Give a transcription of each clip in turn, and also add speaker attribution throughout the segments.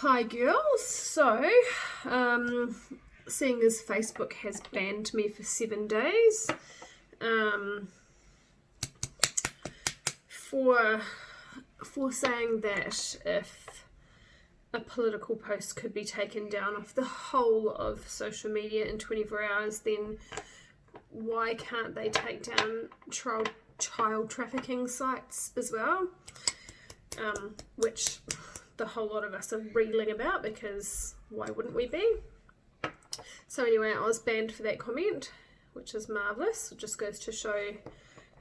Speaker 1: Hi girls, so seeing as Facebook has banned me for 7 days for saying that if a political post could be taken down off the whole of social media in 24 hours, then why can't they take down child trafficking sites as well, which the whole lot of us are reeling about, because why wouldn't we be? So anyway, I was banned for that comment, which is marvellous. It just goes to show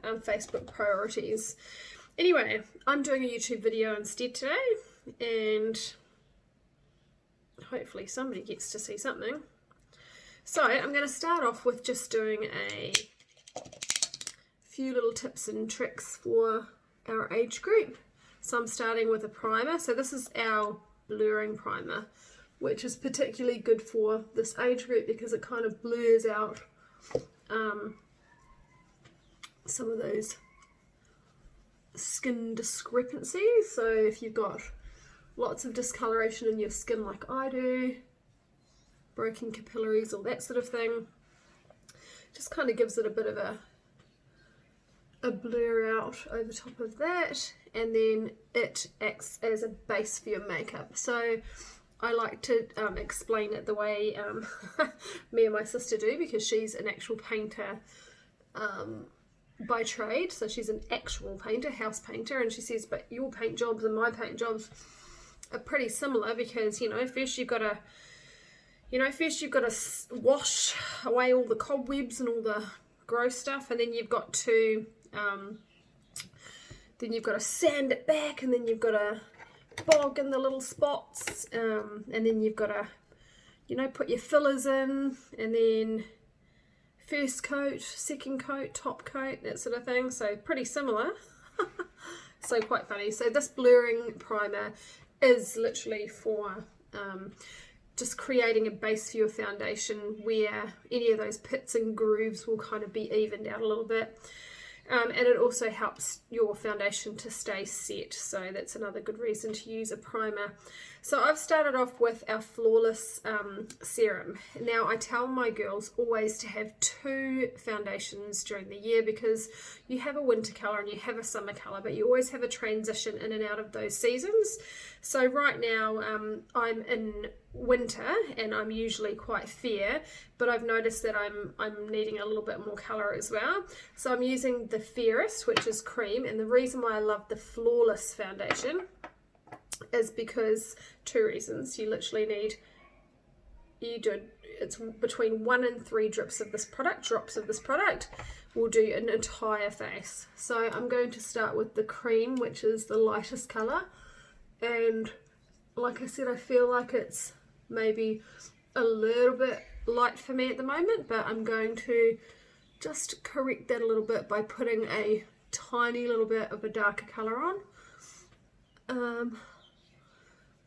Speaker 1: Facebook priorities. Anyway, I'm doing a YouTube video instead today, and hopefully somebody gets to see something. So I'm going to start off with just doing a few little tips and tricks for our age group. So I'm starting with a primer. So this is our blurring primer, which is particularly good for this age group because it kind of blurs out some of those skin discrepancies. So if you've got lots of discoloration in your skin like I do, broken capillaries, all that sort of thing, just kind of gives it a bit of a blur out over top of that, and then it acts as a base for your makeup. So I like to explain it the way me and my sister do, because she's an actual painter by trade. So she's an actual painter, house painter, and she says, but your paint jobs and my paint jobs are pretty similar, because first you've got to wash away all the cobwebs and all the gross stuff, and then you've got to sand it back, and then you've got to bog in the little spots, and then you've got to put your fillers in, and then first coat, second coat, top coat, that sort of thing. So pretty similar. So quite funny. So this blurring primer is literally for just creating a base for your foundation where any of those pits and grooves will kind of be evened out a little bit. And it also helps your foundation to stay set, so that's another good reason to use a primer. So I've started off with our Flawless serum. Now I tell my girls always to have 2 foundations during the year, because you have a winter colour and you have a summer colour, but you always have a transition in and out of those seasons. So right now I'm in winter and I'm usually quite fair, but I've noticed that I'm needing a little bit more colour as well. So I'm using the Fairest, which is cream, and the reason why I love the Flawless foundation is because 2 reasons. You literally need, it's between 1 and 3 drops of this product will do an entire face. So I'm going to start with the cream, which is the lightest colour, and like I said, I feel like it's maybe a little bit light for me at the moment, but I'm going to just correct that a little bit by putting a tiny little bit of a darker colour on.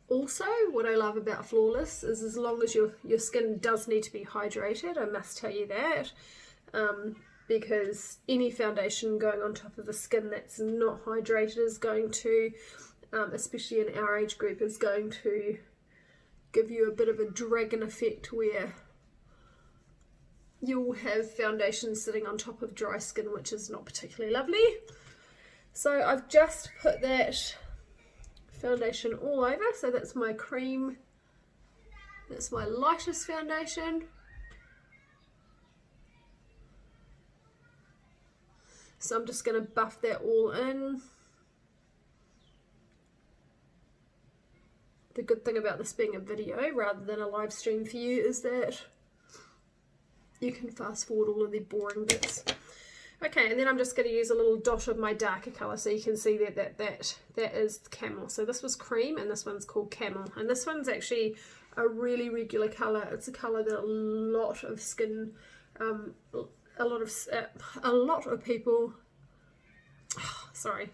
Speaker 1: Also, what I love about Flawless is, as long as your skin does need to be hydrated, I must tell you that, because any foundation going on top of the skin that's not hydrated is going to, especially in our age group, is going to give you a bit of a dragon effect, where you'll have foundation sitting on top of dry skin, which is not particularly lovely. So I've just put that foundation all over. So that's my cream, that's my lightest foundation. So I'm just going to buff that all in. The good thing about this being a video rather than a live stream for you is that you can fast forward all of the boring bits. Okay, and then I'm just going to use a little dot of my darker colour, so you can see that is Camel. So this was cream and this one's called Camel, and this one's actually a really regular colour. It's a colour that a lot of skin, a lot of people,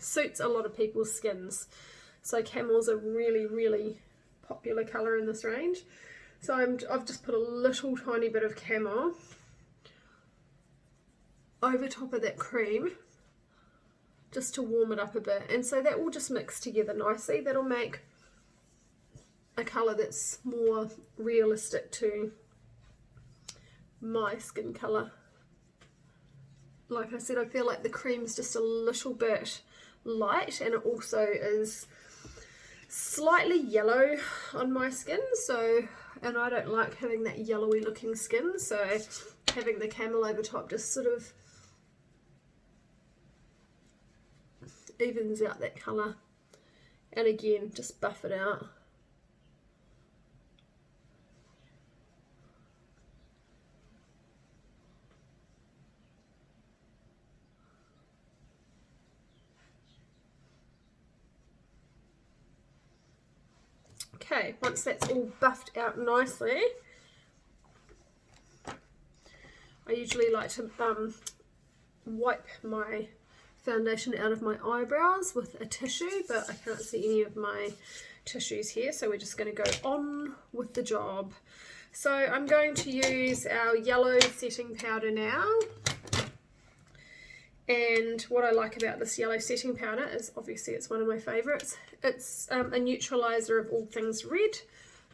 Speaker 1: suits a lot of people's skins. So Camel's a really, really popular colour in this range. So I've just put a little tiny bit of Camel over top of that cream, just to warm it up a bit, and so that will just mix together nicely. That'll make a colour that's more realistic to my skin colour. Like I said, I feel like the cream's just a little bit light, and it also is slightly yellow on my skin, so, and I don't like having that yellowy looking skin, so having the camel over top just sort of evens out that colour, and again just buff it out. Okay, once that's all buffed out nicely, I usually like to wipe my foundation out of my eyebrows with a tissue, but I can't see any of my tissues here, so we're just going to go on with the job. So I'm going to use our yellow setting powder now. And what I like about this yellow setting powder is obviously it's one of my favourites. It's a neutraliser of all things red,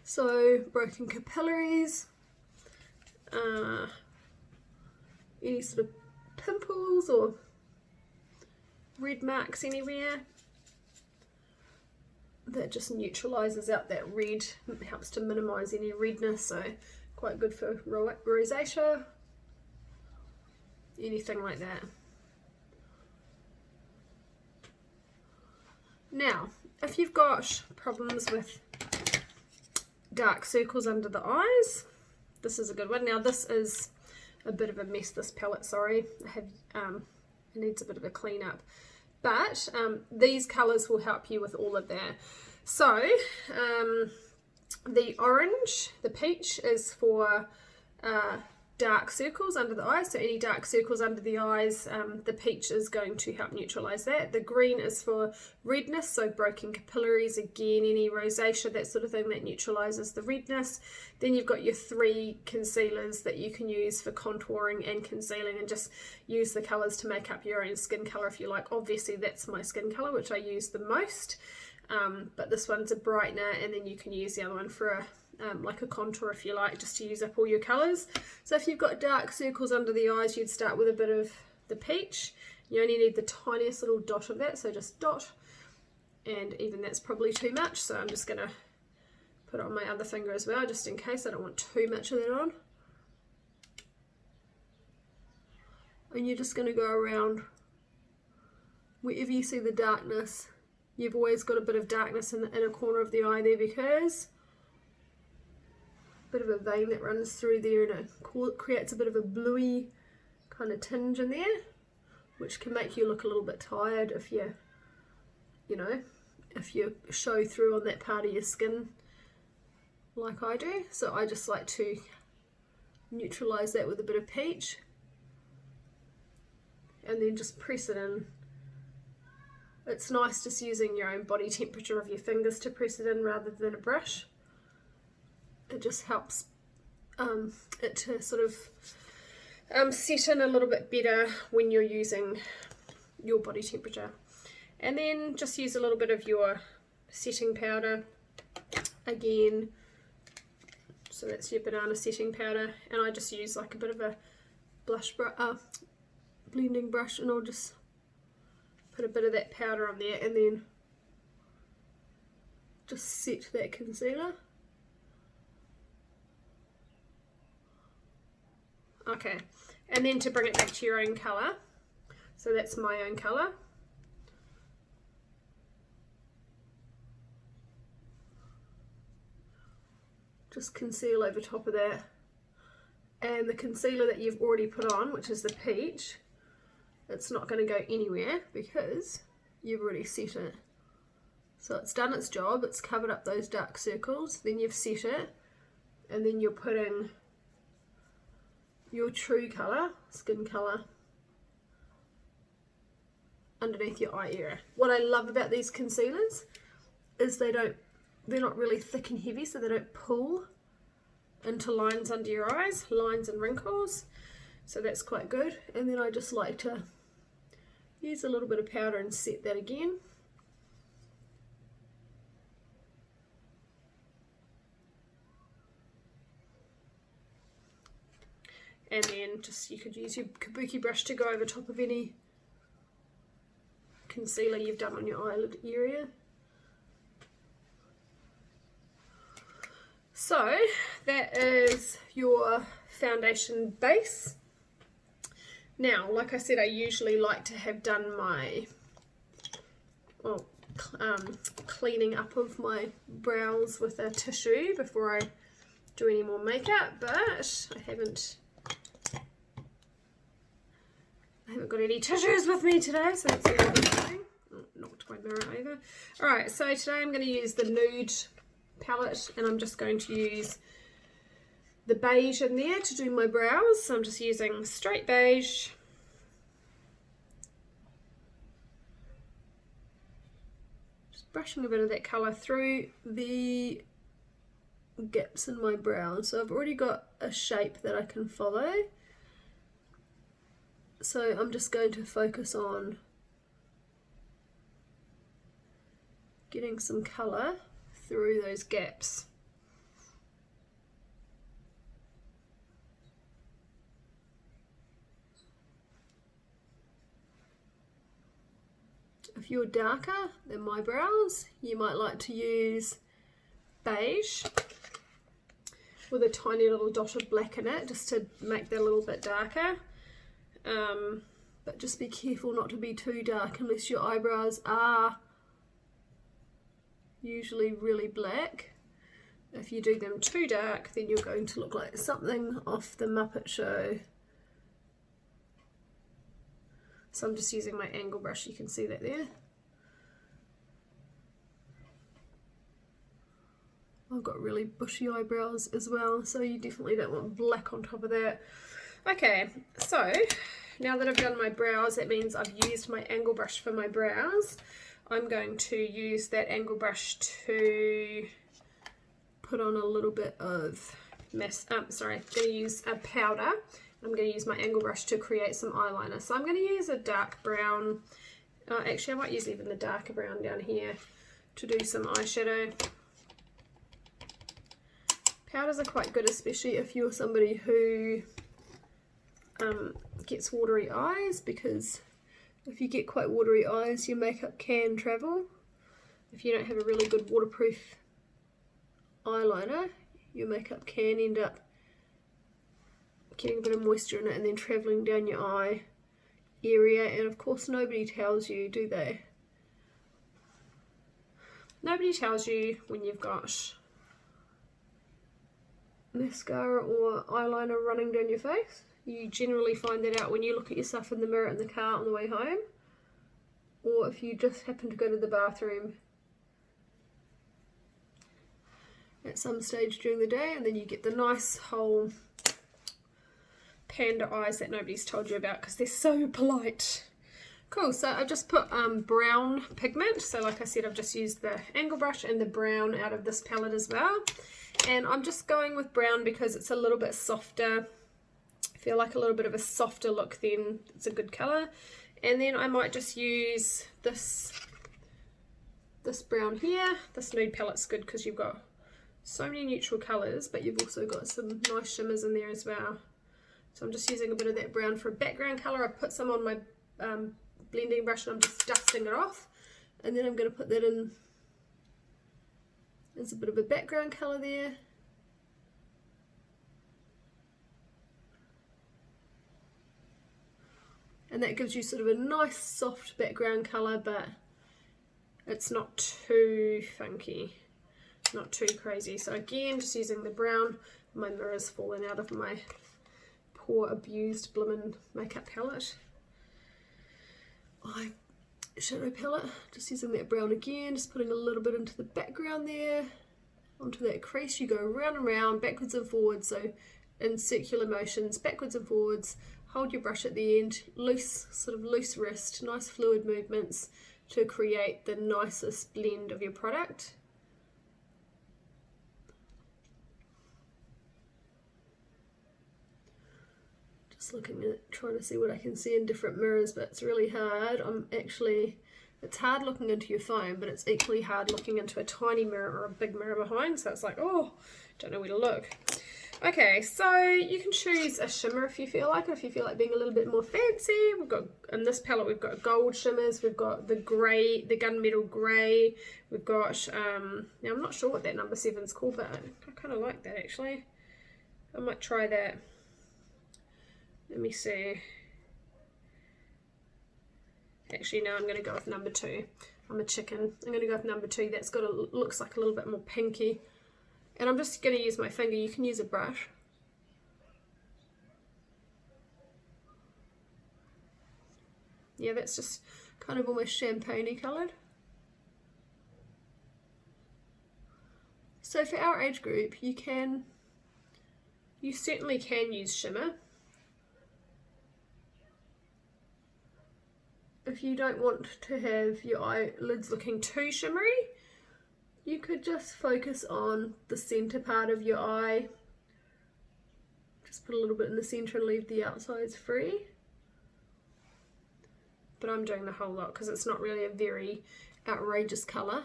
Speaker 1: so broken capillaries, any sort of pimples or red marks anywhere. That just neutralises out that red, it helps to minimise any redness, so quite good for rosacea, anything like that. Now, if you've got problems with dark circles under the eyes, this is a good one. Now this is a bit of a mess, this palette, sorry. It needs a bit of a clean up. But these colours will help you with all of that. So, the orange, the peach, is for dark circles under the eyes, so any dark circles under the eyes, the peach is going to help neutralize that. The green is for redness, so broken capillaries, again any rosacea, that sort of thing, that neutralizes the redness. Then you've got your three concealers that you can use for contouring and concealing, and just use the colors to make up your own skin color if you like. Obviously that's my skin color, which I use the most, but this one's a brightener, and then you can use the other one for a like a contour if you like, just to use up all your colours. So if you've got dark circles under the eyes, you'd start with a bit of the peach. You only need the tiniest little dot of that, so just dot, and even that's probably too much, so I'm just going to put it on my other finger as well, just in case I don't want too much of that on. And you're just going to go around wherever you see the darkness. You've always got a bit of darkness in the inner corner of the eye there, because bit of a vein that runs through there, and it creates a bit of a bluey kind of tinge in there, which can make you look a little bit tired if you know, if you show through on that part of your skin like I do. So I just like to neutralize that with a bit of peach, and then just press it in. It's nice just using your own body temperature of your fingers to press it in rather than a brush. It just helps it to sort of set in a little bit better when you're using your body temperature. And then just use a little bit of your setting powder again. So that's your banana setting powder, and I just use like a bit of a blush blending brush, and I'll just put a bit of that powder on there, and then just set that concealer. Okay, and then to bring it back to your own colour, so that's my own colour. Just conceal over top of that. And the concealer that you've already put on, which is the peach, it's not going to go anywhere because you've already set it. So it's done its job, it's covered up those dark circles, then you've set it, and then you're putting your true colour, skin colour, underneath your eye area. What I love about these concealers is they're not really thick and heavy, so they don't pull into lines under your eyes, lines and wrinkles, so that's quite good. And then I just like to use a little bit of powder and set that again. And then just, you could use your kabuki brush to go over top of any concealer you've done on your eyelid area. So that is your foundation base. Now, like I said, I usually like to have done my cleaning up of my brows with a tissue before I do any more makeup, but I haven't got any tissues with me today, so that's all I'm doing. Oh, knocked my mirror over. Alright, so today I'm going to use the nude palette, and I'm just going to use the beige in there to do my brows. So I'm just using straight beige. Just brushing a bit of that colour through the gaps in my brows. So I've already got a shape that I can follow. So I'm just going to focus on getting some colour through those gaps. If you're darker than my brows, you might like to use beige with a tiny little dot of black in it, just to make that a little bit darker. But just be careful not to be too dark unless your eyebrows are usually really black. If you do them too dark, then you're going to look like something off the Muppet Show. So I'm just using my angle brush, you can see that there. I've got really bushy eyebrows as well, so you definitely don't want black on top of that. Okay, so now that I've done my brows, that means I've used my angle brush for my brows. I'm going to use that angle brush to put on a little bit of I'm going to use a powder. I'm going to use my angle brush to create some eyeliner. So I'm going to use a dark brown, actually I might use even the darker brown down here to do some eyeshadow. Powders are quite good, especially if you're somebody who gets watery eyes, because if you get quite watery eyes, your makeup can travel. If you don't have a really good waterproof eyeliner, your makeup can end up getting a bit of moisture in it and then travelling down your eye area. And of course nobody tells you, do they? Nobody tells you when you've got mascara or eyeliner running down your face. You generally find that out when you look at yourself in the mirror in the car on the way home, or if you just happen to go to the bathroom at some stage during the day, and then you get the nice whole panda eyes that nobody's told you about because they're so polite. Cool, so I just put brown pigment. So like I said, I've just used the angle brush and the brown out of this palette as well. And I'm just going with brown because it's a little bit softer. I feel like a little bit of a softer look, then it's a good colour. And then I might just use this brown here. This nude palette's good because you've got so many neutral colours, but you've also got some nice shimmers in there as well. So I'm just using a bit of that brown for a background colour. I put some on my blending brush and I'm just dusting it off. And then I'm going to put that in as a bit of a background colour there. And that gives you sort of a nice soft background colour, but it's not too funky, not too crazy. So again, just using the brown. My mirror's fallen out of my poor abused blimmin' makeup palette. Eyeshadow palette, just using that brown again, just putting a little bit into the background there. Onto that crease, you go round and round, backwards and forwards, so in circular motions, backwards and forwards. Hold your brush at the end, loose, sort of loose wrist, nice fluid movements to create the nicest blend of your product. Just looking at, trying to see what I can see in different mirrors, but it's really hard. It's hard looking into your phone, but it's equally hard looking into a tiny mirror or a big mirror behind, so it's like, oh, don't know where to look. Okay, so you can choose a shimmer if you feel like it, if you feel like being a little bit more fancy. We've got, in this palette, we've got gold shimmers, we've got the grey, the gunmetal grey, we've got, now I'm not sure what that number 7's called, but I kind of like that actually. I might try that. Let me see. Actually, no, I'm going to go with number 2. I'm a chicken. I'm going to go with number 2. That's got a, looks like a little bit more pinky. And I'm just going to use my finger. You can use a brush. Yeah, that's just kind of almost champagne-y coloured. So for our age group, you certainly can use shimmer. If you don't want to have your eyelids looking too shimmery, you could just focus on the center part of your eye. Just put a little bit in the center and leave the outsides free. But I'm doing the whole lot because it's not really a very outrageous colour.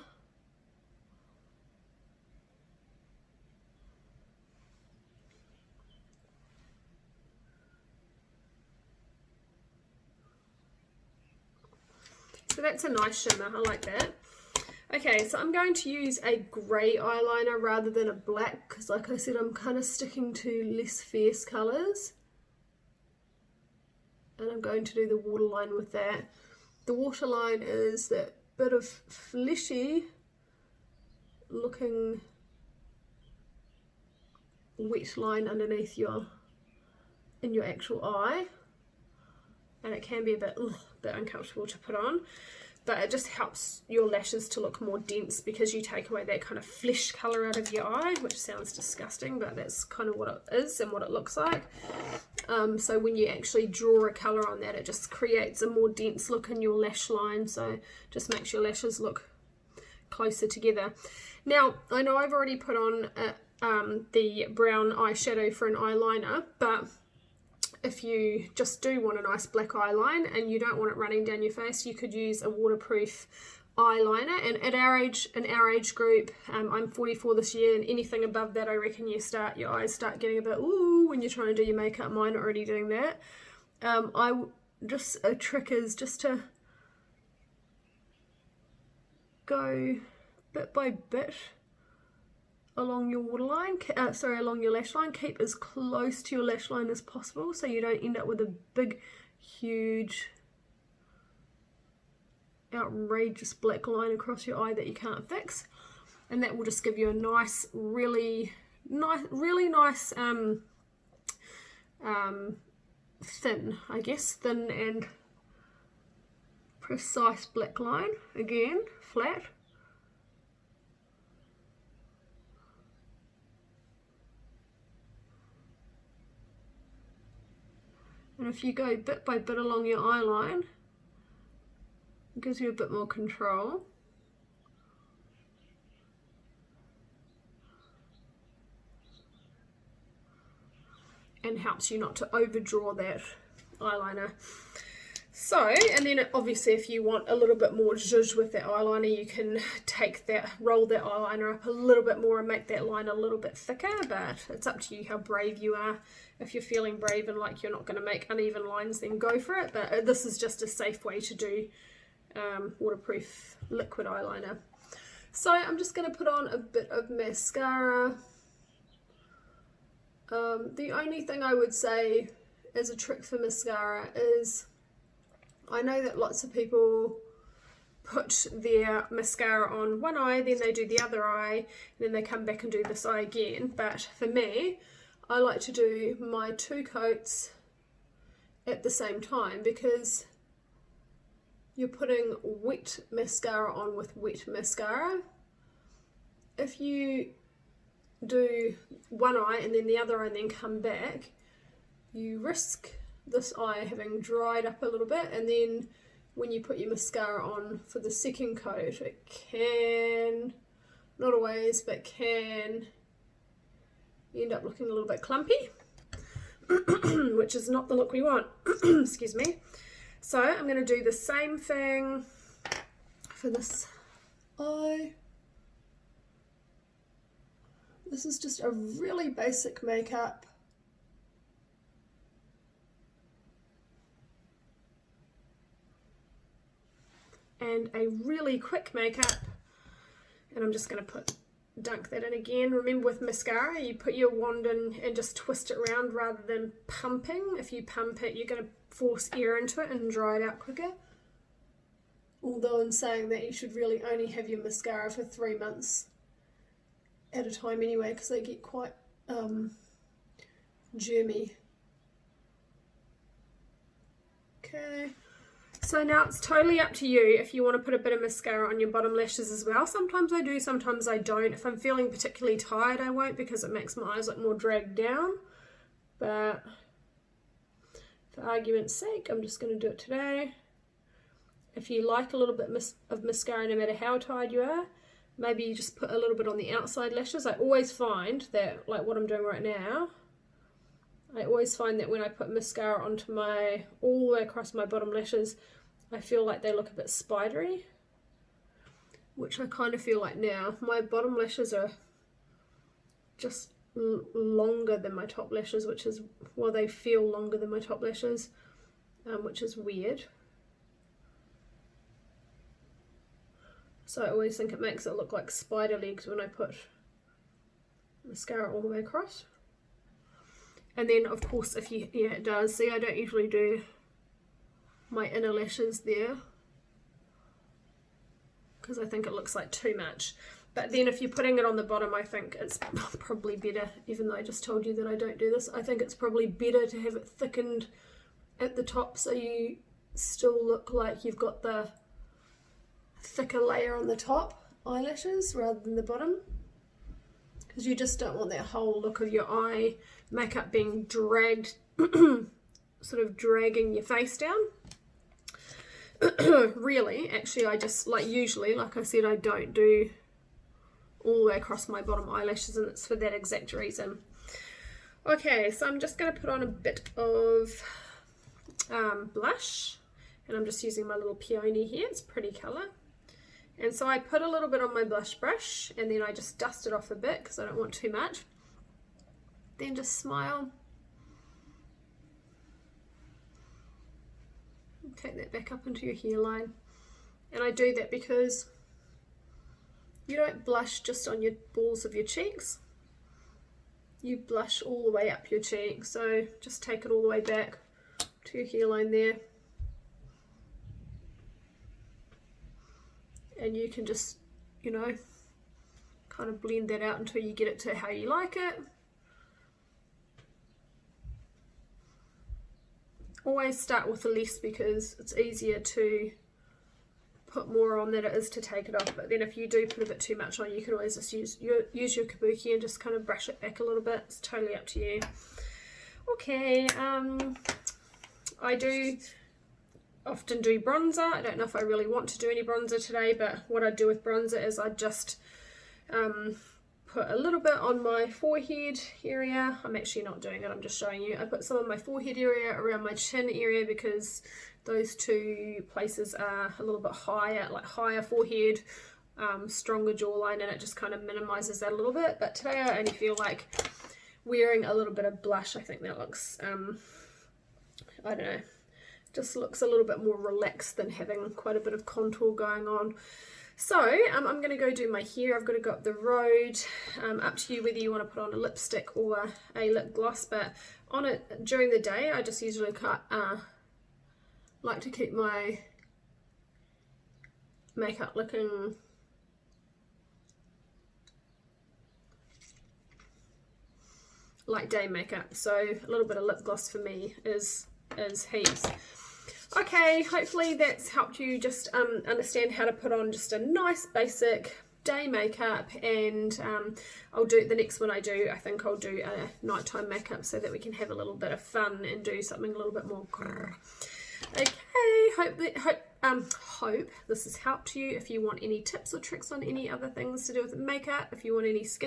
Speaker 1: So that's a nice shimmer, I like that. Okay, so I'm going to use a grey eyeliner rather than a black because, like I said, I'm kind of sticking to less fierce colours. And I'm going to do the waterline with that. The waterline is that bit of fleshy looking wet line underneath in your actual eye. And it can be a bit uncomfortable to put on. But it just helps your lashes to look more dense because you take away that kind of flesh colour out of your eye, which sounds disgusting, but that's kind of what it is and what it looks like. So when you actually draw a colour on that, it just creates a more dense look in your lash line, so just makes your lashes look closer together. Now, I know I've already put on the brown eyeshadow for an eyeliner, but if you just do want a nice black eyeline and you don't want it running down your face, you could use a waterproof eyeliner. And in our age group, I'm 44 this year, and anything above that, I reckon your eyes start getting a bit ooh when you're trying to do your makeup. Mine are already doing that. A trick is just to go bit by bit along your waterline, along your lash line. Keep as close to your lash line as possible so you don't end up with a big, huge, outrageous black line across your eye that you can't fix. And that will just give you a nice, really nice, thin and precise black line. Again, flat. And if you go bit by bit along your eye line, it gives you a bit more control. And helps you not to overdraw that eyeliner. So, and then obviously if you want a little bit more zhuzh with that eyeliner, you can roll that eyeliner up a little bit more and make that line a little bit thicker, but it's up to you how brave you are. If you're feeling brave and like you're not going to make uneven lines, then go for it, but this is just a safe way to do waterproof liquid eyeliner. So I'm just going to put on a bit of mascara. The only thing I would say as a trick for mascara is, I know that lots of people put their mascara on one eye, then they do the other eye, and then they come back and do this eye again. But for me, I like to do my 2 coats at the same time because you're putting wet mascara on with wet mascara. If you do one eye and then the other eye and then come back, you risk this eye having dried up a little bit, and then when you put your mascara on for the second coat, it can, not always, but can end up looking a little bit clumpy, which is not the look we want. Excuse me. So I'm going to do the same thing for this eye. This is just a really basic makeup. And a really quick makeup. And I'm just going to dunk that in again. Remember with mascara, you put your wand in and just twist it around rather than pumping. If you pump it, you're going to force air into it and dry it out quicker. Although in saying that, you should really only have your mascara for 3 months at a time anyway, because they get quite germy. Okay. So now it's totally up to you if you want to put a bit of mascara on your bottom lashes as well. Sometimes I do, sometimes I don't. If I'm feeling particularly tired, I won't, because it makes my eyes look more dragged down. But for argument's sake, I'm just going to do it today. If you like a little bit of mascara, no matter how tired you are, maybe you just put a little bit on the outside lashes. I always find that, like what I'm doing right now, I always find that when I put mascara onto all the way across my bottom lashes, I feel like they look a bit spidery, which I kind of feel like now. My bottom lashes are just longer than my top lashes, well, they feel longer than my top lashes, which is weird. So I always think it makes it look like spider legs when I put mascara all the way across. And then, of course, yeah, it does. See, I don't usually do my inner lashes there because I think it looks like too much. But then if you're putting it on the bottom, I think it's probably better, even though I just told you that I don't do this, I think it's probably better to have it thickened at the top so you still look like you've got the thicker layer on the top eyelashes rather than the bottom, because you just don't want that whole look of your eye makeup being dragged, sort of dragging your face down. Really, actually, I just, usually, like I said, I don't do all the way across my bottom eyelashes, and it's for that exact reason. Okay, so I'm just going to put on a bit of blush, and I'm just using my little peony here. It's a pretty colour. And so I put a little bit on my blush brush, and then I just dust it off a bit because I don't want too much. Then just smile. Take that back up into your hairline. And I do that because you don't blush just on your balls of your cheeks. You blush all the way up your cheek. So just take it all the way back to your hairline there. And you can just, you know, kind of blend that out until you get it to how you like it. Always start with the least because it's easier to put more on than it is to take it off. But then if you do put a bit too much on, you can always just use your kabuki and just kind of brush it back a little bit. It's totally up to you. Okay, I do often do bronzer. I don't know if I really want to do any bronzer today, but what I do with bronzer is I just put a little bit on my forehead area. I'm actually not doing it, I'm just showing you. I put some on my forehead area, around my chin area, because those two places are a little bit higher, like higher forehead, stronger jawline, and it just kind of minimizes that a little bit. But today I only feel like wearing a little bit of blush. I think that looks, I don't know, just looks a little bit more relaxed than having quite a bit of contour going on. So I'm going to go do my hair. I've got to go up the road. Up to you whether you want to put on a lipstick or a lip gloss, but on it during the day I just usually like to keep my makeup looking like day makeup. So a little bit of lip gloss for me is heaps. Okay, hopefully that's helped you just understand how to put on just a nice basic day makeup, and I'll do the next one I do. I think I'll do a nighttime makeup so that we can have a little bit of fun and do something a little bit more grrr. Okay, hope this has helped you. If you want any tips or tricks on any other things to do with makeup, if you want any skin